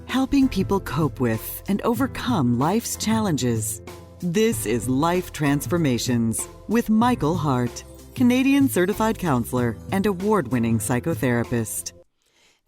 helping people cope with and overcome life's challenges. This is Life Transformations with Michael Hart, Canadian certified counselor and award-winning psychotherapist.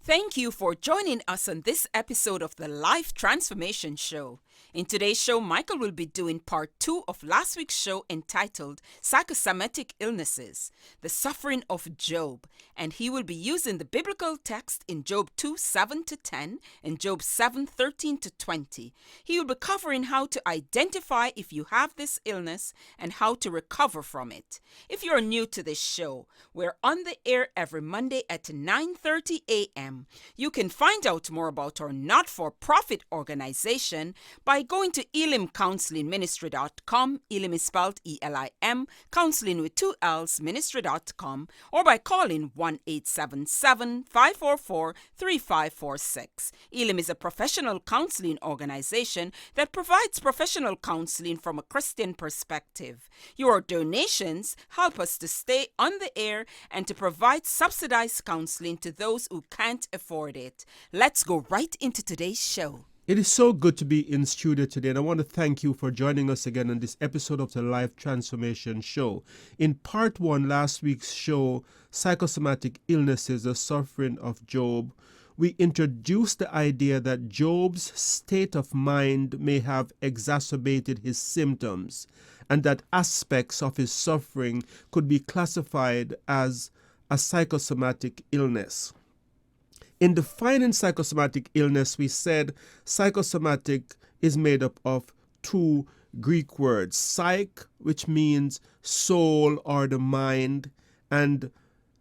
Thank you for joining us on this episode of the Life Transformation Show. In today's show, Michael will be doing part 2 of last week's show entitled Psychosomatic Illnesses, the Suffering of Job, and he will be using the biblical text in Job 2:7-10 and Job 7:13-20. He will be covering how to identify if you have this illness and how to recover from it. If you're new to this show, we're on the air every Monday at 9:30 a.m. You can find out more about our not-for-profit organization by going to elimcounselingministry.com, Elim is spelled E-L-I-M, counseling with 2 L's, ministry.com, or by calling 1-877-544-3546. Elim is a professional counseling organization that provides professional counseling from a Christian perspective. Your donations help us to stay on the air and to provide subsidized counseling to those who can't afford it. Let's go right into today's show. It is so good to be in studio today, and I want to thank you for joining us again on this episode of the Life Transformation Show. In part 1, last week's show, Psychosomatic Illnesses, the Suffering of Job, we introduced the idea that Job's state of mind may have exacerbated his symptoms, and that aspects of his suffering could be classified as a psychosomatic illness. In defining psychosomatic illness, we said psychosomatic is made up of 2 Greek words, psyche, which means soul or the mind, and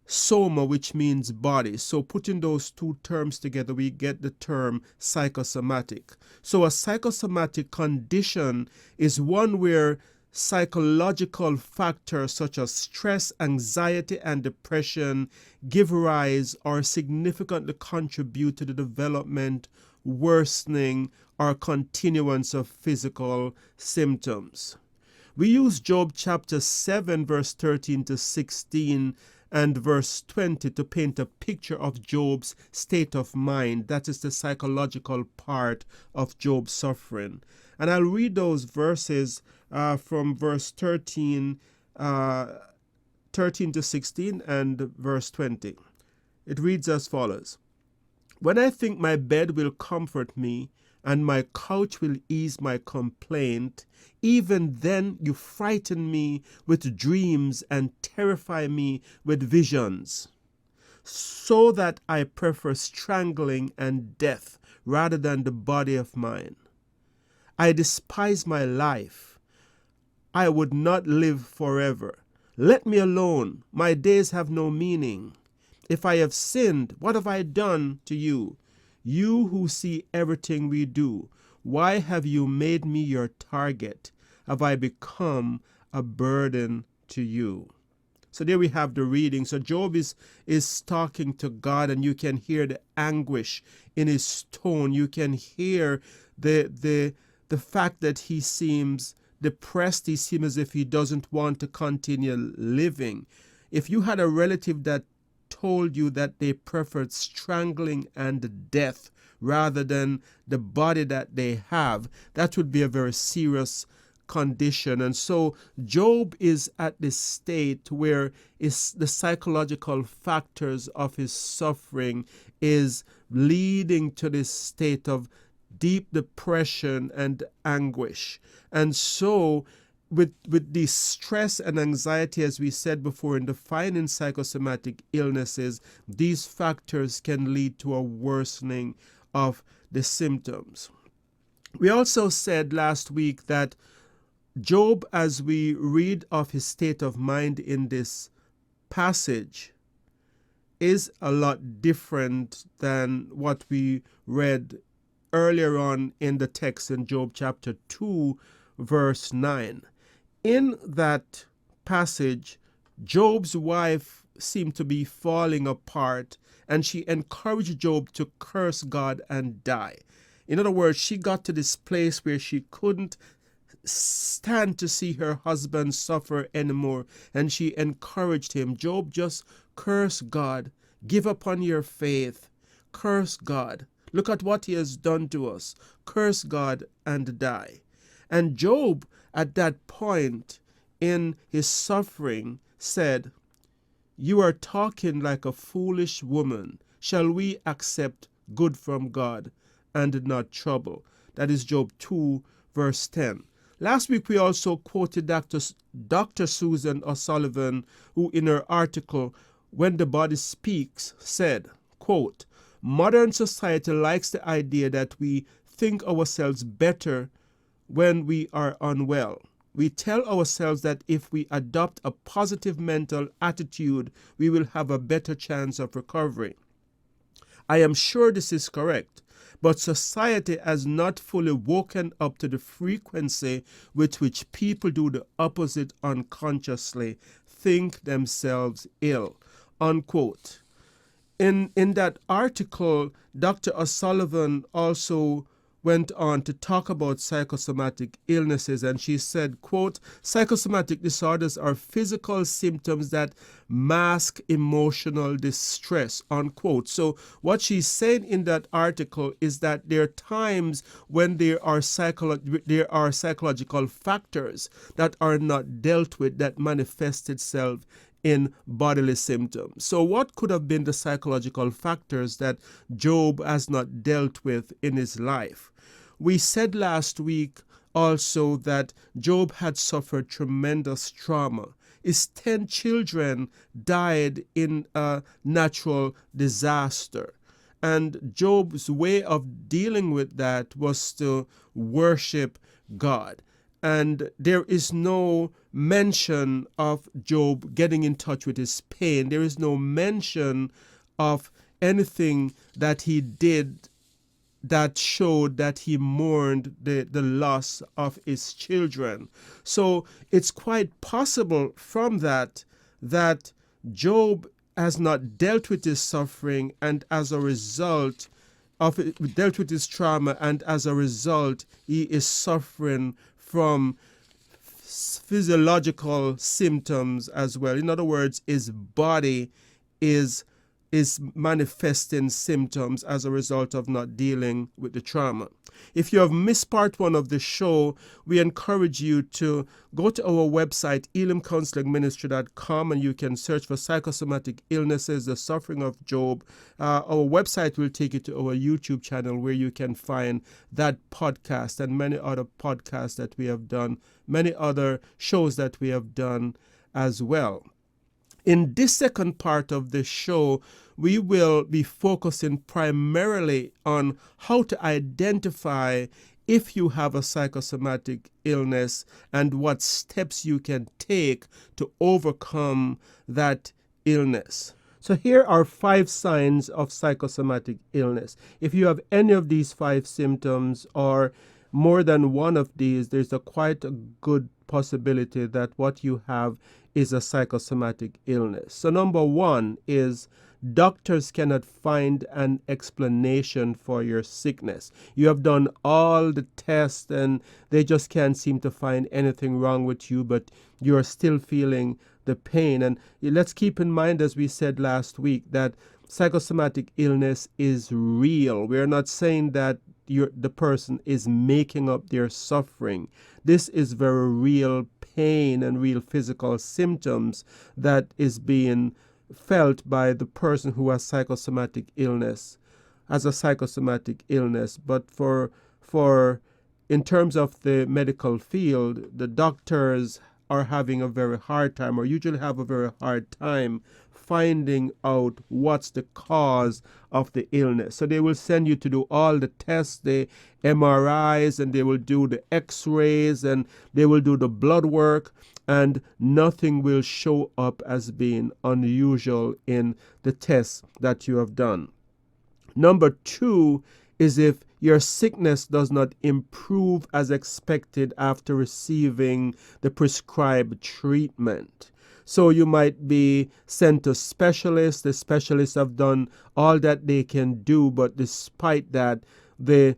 soma, which means body. So putting those 2 terms together, we get the term psychosomatic. So a psychosomatic condition is one where psychological factors such as stress, anxiety, and depression give rise or significantly contribute to the development, worsening, or continuance of physical symptoms. We use Job chapter 7, verse 13-16 and verse 20 to paint a picture of Job's state of mind. That is the psychological part of Job's suffering. And I'll read those verses from verse 13 to 16 and verse 20. It reads as follows. When I think my bed will comfort me and my couch will ease my complaint, even then you frighten me with dreams and terrify me with visions, so that I prefer strangling and death rather than the body of mine. I despise my life. I would not live forever. Let me alone. My days have no meaning. If I have sinned, what have I done to you? You who see everything we do, why have you made me your target? Have I become a burden to you? So there we have the reading. So Job is talking to God, and you can hear the anguish in his tone. You can hear the fact that he seems depressed. He seems as if he doesn't want to continue living. If you had a relative that told you that they preferred strangling and death rather than the body that they have, that would be a very serious condition. And so Job is at this state where the psychological factors of his suffering is leading to this state of deep depression and anguish. And so with the stress and anxiety, as we said before, in defining psychosomatic illnesses, these factors can lead to a worsening of the symptoms. We also said last week that Job, as we read of his state of mind in this passage, is a lot different than what we read earlier on in the text in Job chapter 2, verse 9. In that passage, Job's wife seemed to be falling apart, and she encouraged Job to curse God and die. In other words, she got to this place where she couldn't stand to see her husband suffer anymore, and she encouraged him. Job, just curse God. Give up on your faith. Curse God. Look at what he has done to us. Curse God and die. And Job, at that point in his suffering, said, "You are talking like a foolish woman. Shall we accept good from God and not trouble?" That is Job 2, verse 10. Last week we also quoted Dr. Susan O'Sullivan, who in her article, When the Body Speaks, said, quote, "Modern society likes the idea that we think ourselves better when we are unwell. We tell ourselves that if we adopt a positive mental attitude, we will have a better chance of recovery. I am sure this is correct, but society has not fully woken up to the frequency with which people do the opposite unconsciously, think themselves ill." Unquote. In that article, Dr. O'Sullivan also went on to talk about psychosomatic illnesses, and she said, quote, "Psychosomatic disorders are physical symptoms that mask emotional distress," unquote. So what she's saying in that article is that there are times when there are psychological factors that are not dealt with that manifest itself in bodily symptoms. So what could have been the psychological factors that Job has not dealt with in his life? We said last week also that Job had suffered tremendous trauma. His 10 children died in a natural disaster. And Job's way of dealing with that was to worship God. And there is no mention of Job getting in touch with his pain. There is no mention of anything that he did that showed that he mourned the loss of his children. So it's quite possible from that Job has not dealt with his suffering, and as a result of it, dealt with his trauma, and as a result he is suffering from physiological symptoms as well. In other words, his body is manifesting symptoms as a result of not dealing with the trauma. If you have missed part 1 of the show, we encourage you to go to our website, elimcounselingministry.com, and you can search for psychosomatic illnesses, the suffering of Job. Our website will take you to our YouTube channel where you can find that podcast and many other podcasts that we have done, many other shows that we have done as well. In this second part of the show, we will be focusing primarily on how to identify if you have a psychosomatic illness and what steps you can take to overcome that illness. So here are 5 signs of psychosomatic illness. If you have any of these 5 symptoms or more than one of these, there's quite a good possibility that what you have is a psychosomatic illness. So number 1 is doctors cannot find an explanation for your sickness. You have done all the tests and they just can't seem to find anything wrong with you, but you're still feeling the pain. And let's keep in mind, as we said last week, that psychosomatic illness is real. We're not saying that the person is making up their suffering. This is very real pain and real physical symptoms that is being felt by the person who has psychosomatic illness as a psychosomatic illness. But for in terms of the medical field, the doctors are having a very hard time, or usually have a very hard time, finding out what's the cause of the illness. So they will send you to do all the tests, the MRIs, and they will do the X-rays, and they will do the blood work, and nothing will show up as being unusual in the tests that you have done. Number 2 is if your sickness does not improve as expected after receiving the prescribed treatment. So you might be sent to specialists. The specialists have done all that they can do, but despite that, the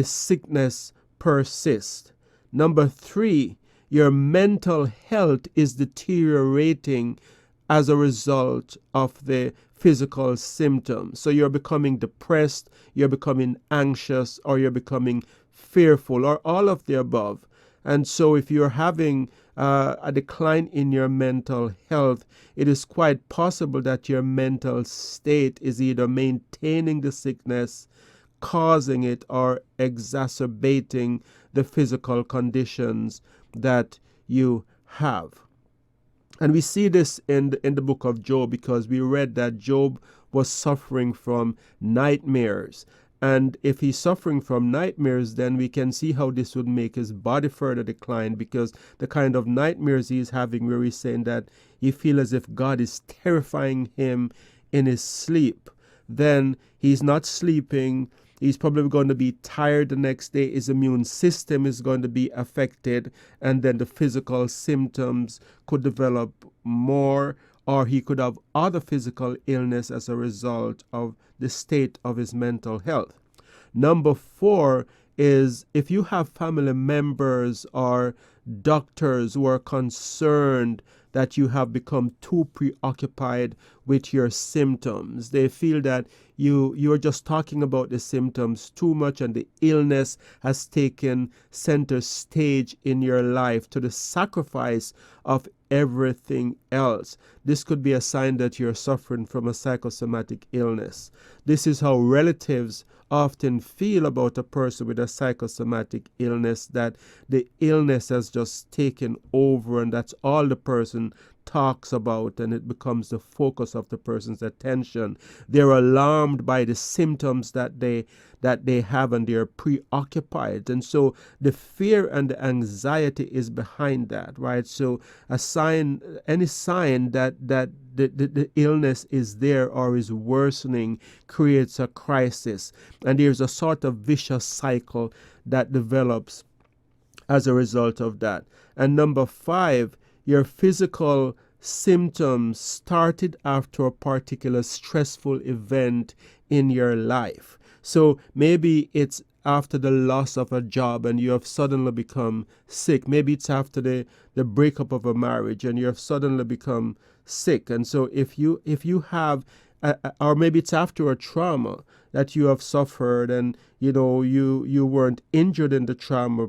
sickness persists. Number 3, your mental health is deteriorating as a result of the physical symptoms. So you're becoming depressed, you're becoming anxious, or you're becoming fearful, or all of the above. And so if you're having a decline in your mental health, it is quite possible that your mental state is either maintaining the sickness, causing it, or exacerbating the physical conditions that you have. And we see this in the book of Job, because we read that Job was suffering from nightmares. And if he's suffering from nightmares, then we can see how this would make his body further decline, because the kind of nightmares he's having, where he's saying that he feels as if God is terrifying him in his sleep, then he's not sleeping. He's probably going to be tired the next day. His immune system is going to be affected, and then the physical symptoms could develop more, or he could have other physical illness as a result of the state of his mental health. Number 4 is, if you have family members or doctors who are concerned that you have become too preoccupied with your symptoms. They feel that you're just talking about the symptoms too much, and the illness has taken center stage in your life to the sacrifice of everything else. This could be a sign that you're suffering from a psychosomatic illness. This is how relatives often feel about a person with a psychosomatic illness, that the illness has just taken over, and that's all the person talks about, and it becomes the focus of the person's attention. They're alarmed by the symptoms that they have, and they're preoccupied. And so the fear and the anxiety is behind that, right? So any sign that the illness is there or is worsening creates a crisis. And there's a sort of vicious cycle that develops as a result of that. And number 5, your physical symptoms started after a particular stressful event in your life. So maybe it's after the loss of a job and you have suddenly become sick. Maybe it's after the breakup of a marriage and you have suddenly become sick. And so if you have, or maybe it's after a trauma that you have suffered, and you weren't injured in the trauma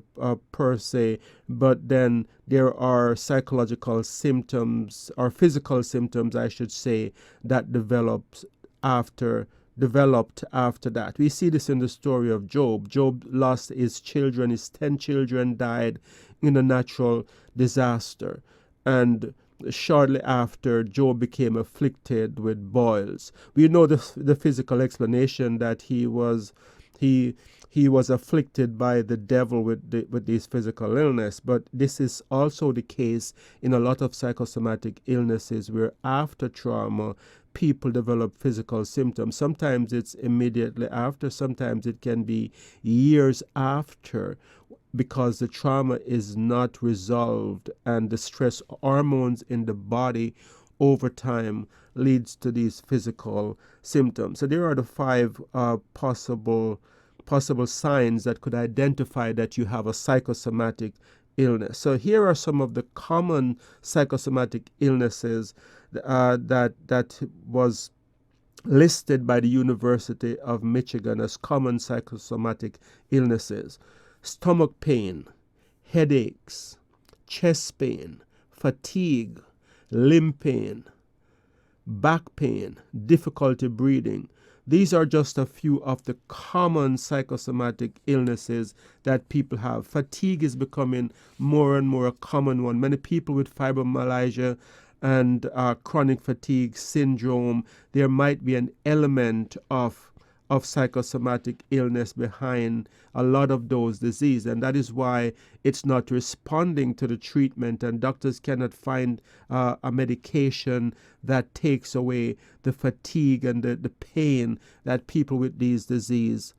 per se, but then there are psychological symptoms, or physical symptoms I should say, that developed after that. We see this in the story of Job. Job lost his children. His 10 children died in a natural disaster. And shortly after, Job became afflicted with boils. We know the physical explanation, that he was afflicted by the devil with this physical illness. But this is also the case in a lot of psychosomatic illnesses, where after trauma, people develop physical symptoms. Sometimes it's immediately after, sometimes it can be years after, because the trauma is not resolved, and the stress hormones in the body over time leads to these physical symptoms. So there are the 5 possible signs that could identify that you have a psychosomatic illness. So here are some of the common psychosomatic illnesses that was listed by the University of Michigan as common psychosomatic illnesses: stomach pain, headaches, chest pain, fatigue, limb pain, back pain, difficulty breathing. These are just a few of the common psychosomatic illnesses that people have. Fatigue is becoming more and more a common one. Many people with fibromyalgia and chronic fatigue syndrome, there might be an element of psychosomatic illness behind a lot of those diseases, and that is why it's not responding to the treatment, and doctors cannot find a medication that takes away the fatigue and the pain that people with these diseases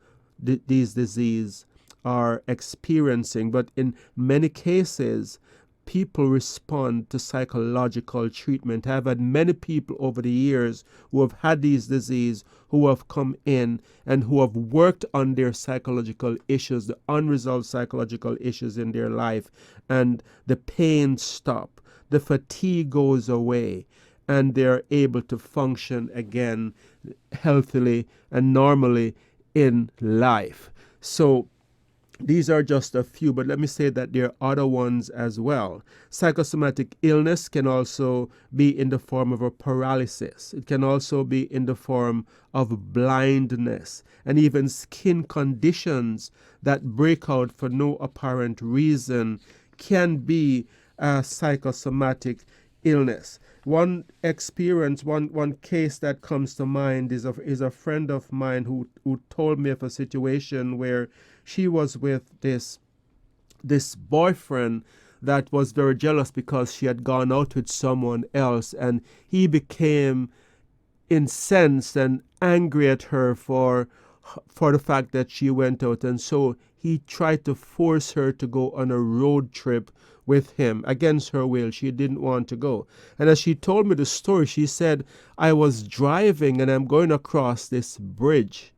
are experiencing. But in many cases, people respond to psychological treatment. I've had many people over the years who have had these diseases, who have come in and who have worked on their psychological issues, the unresolved psychological issues in their life, and the pain stops, the fatigue goes away, and they're able to function again healthily and normally in life. So these are just a few, but let me say that there are other ones as well. Psychosomatic illness can also be in the form of a paralysis. It can also be in the form of blindness and even skin conditions that break out for no apparent reason can be a psychosomatic illness. One experience, one case that comes to mind is a friend of mine who told me of a situation where she was with this boyfriend that was very jealous because she had gone out with someone else, and he became incensed and angry at her for the fact that she went out, and so he tried to force her to go on a road trip with him against her will. She didn't want to go. And as she told me the story, she said, I was driving and I'm going across this bridge,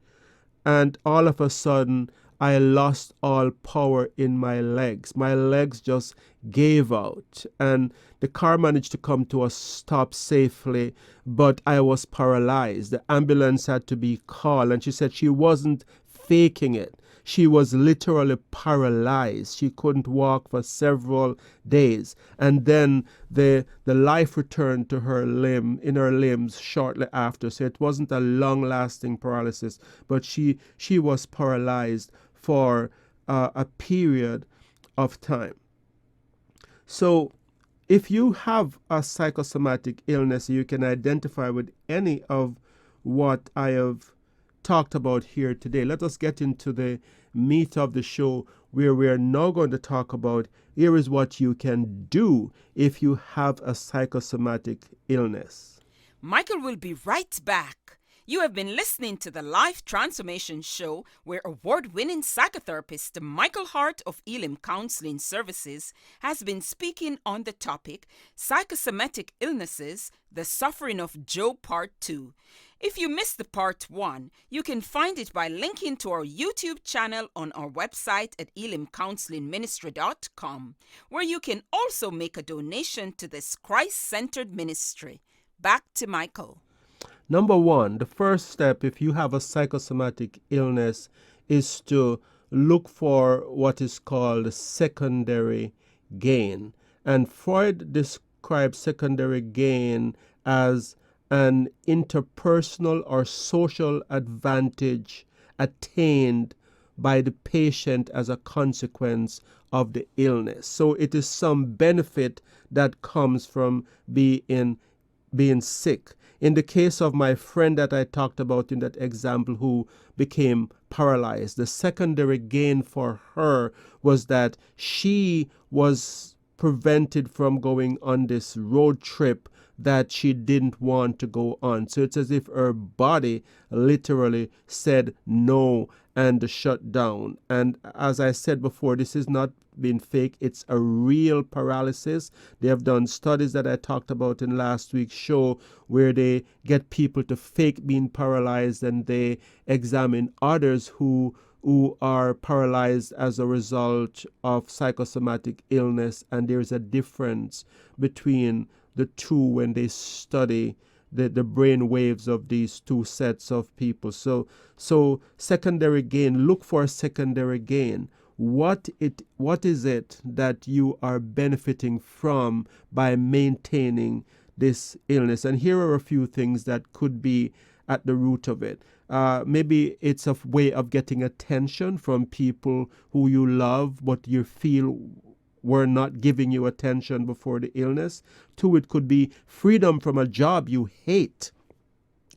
and all of a sudden I lost all power in my legs. My legs just gave out, and the car managed to come to a stop safely, but I was paralyzed. The ambulance had to be called, and she said she wasn't faking it. She was literally paralyzed. She couldn't walk for several days. And then the life returned to her limbs shortly after. So it wasn't a long-lasting paralysis, but she was paralyzed for a period of time. So if you have a psychosomatic illness, you can identify with any of what I have talked about here today. Let us get into the meat of the show, where we are now going to talk about here is what you can do if you have a psychosomatic illness. Michael will be right back. You have been listening to the Life Transformation Show, where award-winning psychotherapist Michael Hart of Elim Counselling Services has been speaking on the topic Psychosomatic Illnesses, the Suffering of Job Part 2. If you missed the Part 1, you can find it by linking to our YouTube channel on our website at elimcounselingministry.com, where you can also make a donation to this Christ-centered ministry. Back to Michael. Number one, the first step if you have a psychosomatic illness is to look for what is called secondary gain. And Freud describes secondary gain as an interpersonal or social advantage attained by the patient as a consequence of the illness. So it is some benefit that comes from being sick. In the case of my friend that I talked about in that example who became paralyzed, the secondary gain for her was that she was prevented from going on this road trip that she didn't want to go on. So it's as if her body literally said no and shut down. And as I said before, this is not being fake. It's a real paralysis. They have done studies that I talked about in last week's show where they get people to fake being paralyzed, and they examine others who are paralyzed as a result of psychosomatic illness, and there's a difference between the two when they study the brain waves of these two sets of people. So secondary gain, look for secondary gain. What is it that you are benefiting from by maintaining this illness? And here are a few things that could be at the root of it. Maybe it's a way of getting attention from people who you love, but you feel were not giving you attention before the illness. 2, it could be freedom from a job you hate.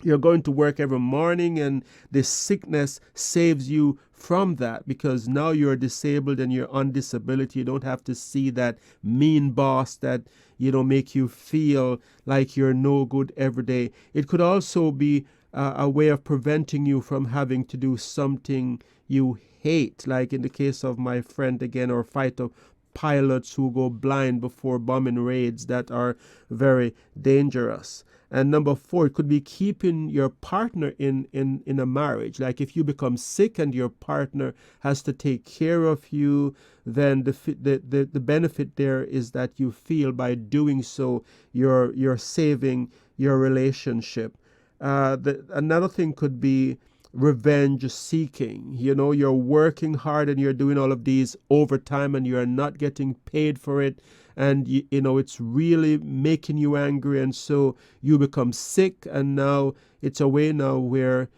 You're going to work every morning, and this sickness saves you from that because now you're disabled and you're on disability. You don't have to see that mean boss that, make you feel like you're no good every day. It could also be a way of preventing you from having to do something you hate, like in the case of my friend again, or fighter pilots who go blind before bombing raids that are very dangerous. And number 4, it could be keeping your partner in a marriage. Like if you become sick and your partner has to take care of you, then the benefit there is that you feel by doing so you're saving your relationship. Another thing could be revenge seeking. You're working hard and you're doing all of these overtime and you're not getting paid for it. And, it's really making you angry. And so you become sick. And now it's a way now where,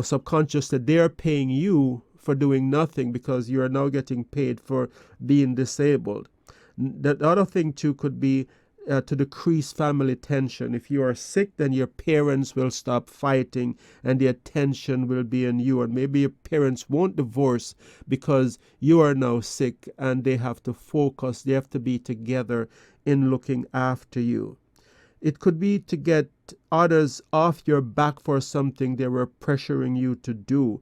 subconsciously they're paying you for doing nothing because you are now getting paid for being disabled. The other thing too could be to decrease family tension. If you are sick, then your parents will stop fighting and the attention will be on you. And maybe your parents won't divorce because you are now sick and they have to focus, they have to be together in looking after you. It could be to get others off your back for something they were pressuring you to do.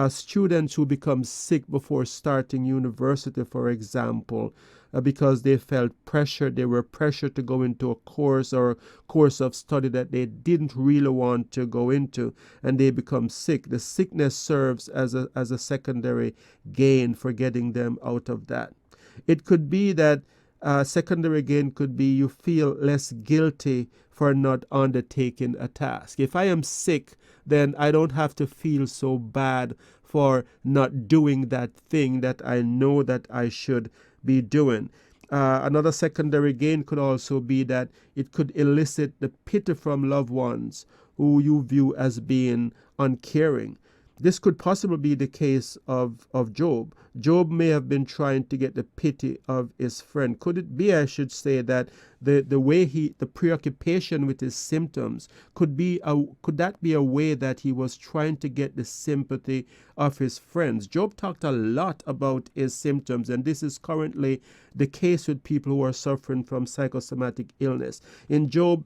Students who become sick before starting university, for example, because they felt pressured. They were pressured to go into a course or course of study that they didn't really want to go into, and they become sick. The sickness serves as a secondary gain for getting them out of that. It could be that secondary gain could be you feel less guilty for not undertaking a task. If I am sick, then I don't have to feel so bad for not doing that thing that I know that I should be doing. Another secondary gain could also be that it could elicit the pity from loved ones who you view as being uncaring. This could possibly be the case of Job. Job may have been trying to get the pity of his friend. Could it be, I should say, that the preoccupation with his symptoms could that be a way that he was trying to get the sympathy of his friends? Job talked a lot about his symptoms, and this is currently the case with people who are suffering from psychosomatic illness. In Job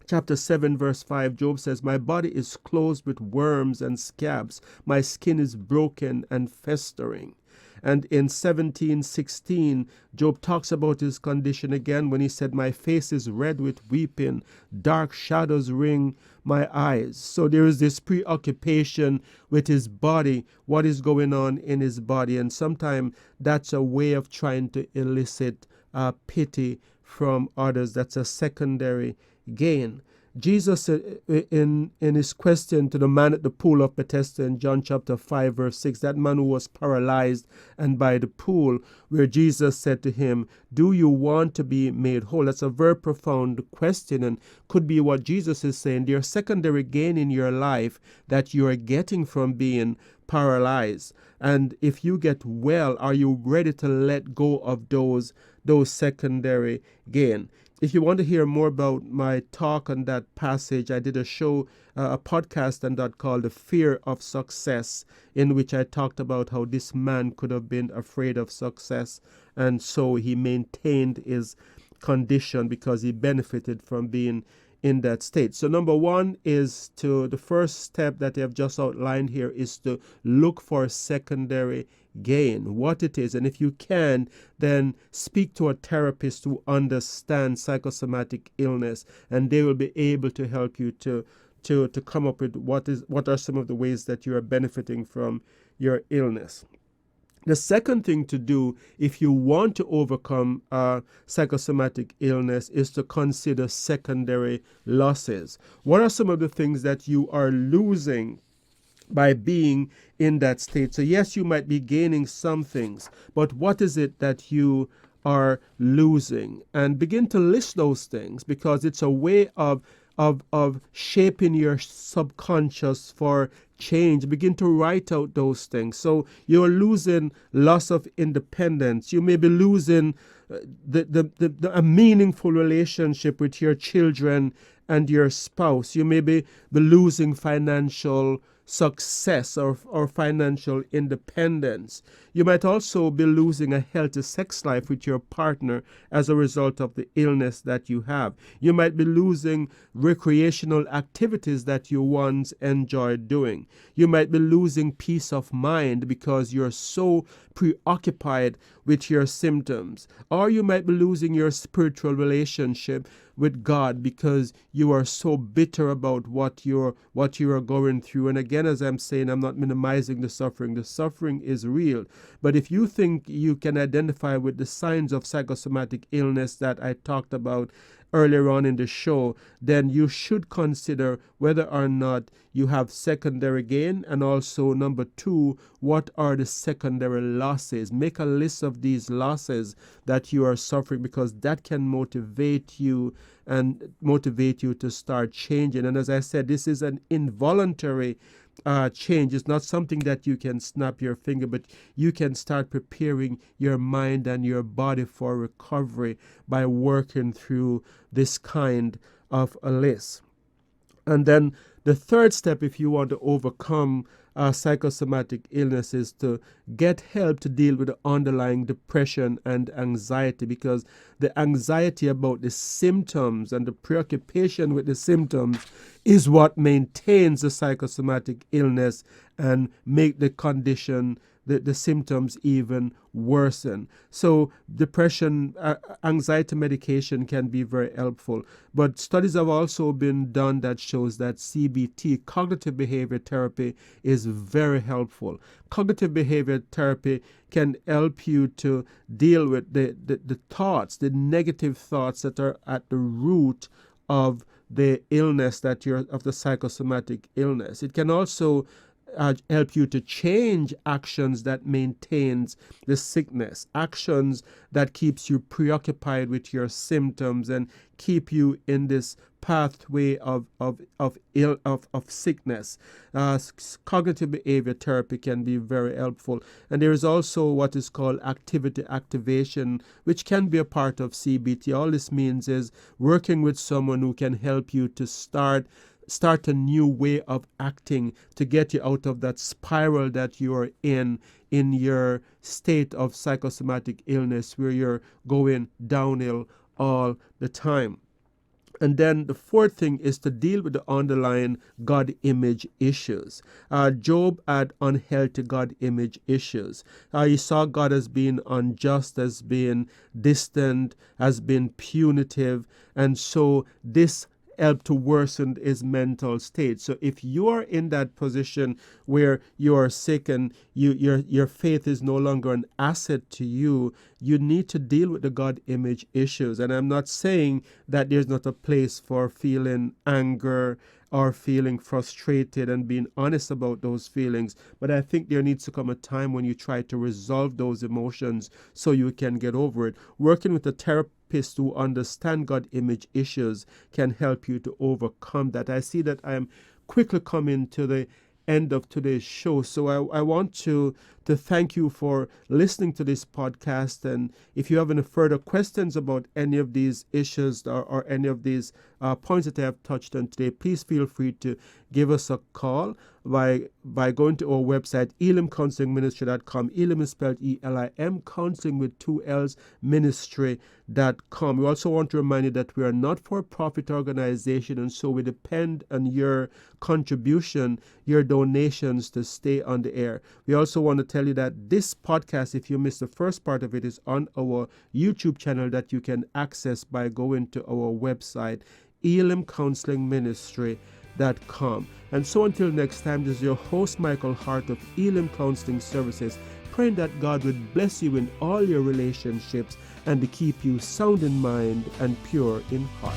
Chapter 7, verse 5, Job says, "My body is closed with worms and scabs. My skin is broken and festering." And in 17:16, Job talks about his condition again when he said, "My face is red with weeping. Dark shadows ring my eyes." So there is this preoccupation with his body, what is going on in his body. And sometimes that's a way of trying to elicit pity from others. That's a secondary gain. Jesus, in his question to the man at the pool of Bethesda in John chapter 5, verse 6, that man who was paralyzed and by the pool, where Jesus said to him, "Do you want to be made whole?" That's a very profound question and could be what Jesus is saying. There's secondary gain in your life that you are getting from being paralyzed. And if you get well, are you ready to let go of those secondary gain? If you want to hear more about my talk on that passage, I did a show, a podcast on that called "The Fear of Success," in which I talked about how this man could have been afraid of success, and so he maintained his condition because he benefited from being in that state. So number one is the first step that I have just outlined here is to look for secondary gain, what it is. And if you can, then speak to a therapist who understands psychosomatic illness, and they will be able to help you to come up with what are some of the ways that you are benefiting from your illness. The second thing to do if you want to overcome psychosomatic illness is to consider secondary losses. What are some of the things that you are losing by being in that state? So yes, you might be gaining some things, but what is it that you are losing? And begin to list those things, because it's a way of shaping your subconscious for change. Begin to write out those things. So you're losing loss of independence. You may be losing a meaningful relationship with your children and your spouse. You may be losing financial success or financial independence. You might also be losing a healthy sex life with your partner as a result of the illness that you have. You might be losing recreational activities that you once enjoyed doing. You might be losing peace of mind because you're so preoccupied with your symptoms. Or you might be losing your spiritual relationship with God because you are so bitter about what you are going through. And again, as I'm saying, I'm not minimizing the suffering. The suffering is real. But if you think you can identify with the signs of psychosomatic illness that I talked about, earlier on in the show, then you should consider whether or not you have secondary gain, and also number 2, what are the secondary losses. Make a list of these losses that you are suffering, because that can motivate you to start changing. And as I said, this is an involuntary change. It's not something that you can snap your finger, but you can start preparing your mind and your body for recovery by working through this kind of a list. And then the third step, if you want to overcome psychosomatic illness, is to get help to deal with the underlying depression and anxiety, because the anxiety about the symptoms and the preoccupation with the symptoms is what maintains the psychosomatic illness and make the condition, the symptoms even worsen. So depression, anxiety medication can be very helpful. But studies have also been done that shows that CBT, cognitive behavior therapy, is very helpful. Cognitive behavior therapy can help you to deal with the thoughts, the negative thoughts that are at the root of the illness of the psychosomatic illness. It can also help you to change actions that maintains the sickness, actions that keeps you preoccupied with your symptoms and keep you in this pathway of sickness. Cognitive behavior therapy can be very helpful. And there is also what is called activity activation, which can be a part of CBT. All this means is working with someone who can help you to start a new way of acting to get you out of that spiral that you are in your state of psychosomatic illness, where you're going downhill all the time. And then the fourth thing is to deal with the underlying God image issues. Job had unhealthy God image issues. He saw God as being unjust, as being distant, as being punitive, and so this help to worsen his mental state. So if you are in that position where you are sick and your faith is no longer an asset to you, you need to deal with the God image issues. And I'm not saying that there's not a place for feeling anger or feeling frustrated and being honest about those feelings, but I think there needs to come a time when you try to resolve those emotions so you can get over it. Working with a therapist who understand God image issues can help you to overcome that. I see that I am quickly coming to the end of today's show, so I want to thank you for listening to this podcast. And if you have any further questions about any of these issues or any of these points that I have touched on today, please feel free to give us a call by going to our website, elimcounselingministry.com. Elim is spelled E-L-I-M, counseling with 2 L's, ministry.com. We also want to remind you that we are not for profit organization, and so we depend on your contribution, your donations to stay on the air. We also want to tell you that this podcast, if you missed the first part of it, is on our YouTube channel that you can access by going to our website, elimcounselingministry.com. And so until next time, this is your host, Michael Hart of Elim Counseling Services, praying that God would bless you in all your relationships and to keep you sound in mind and pure in heart.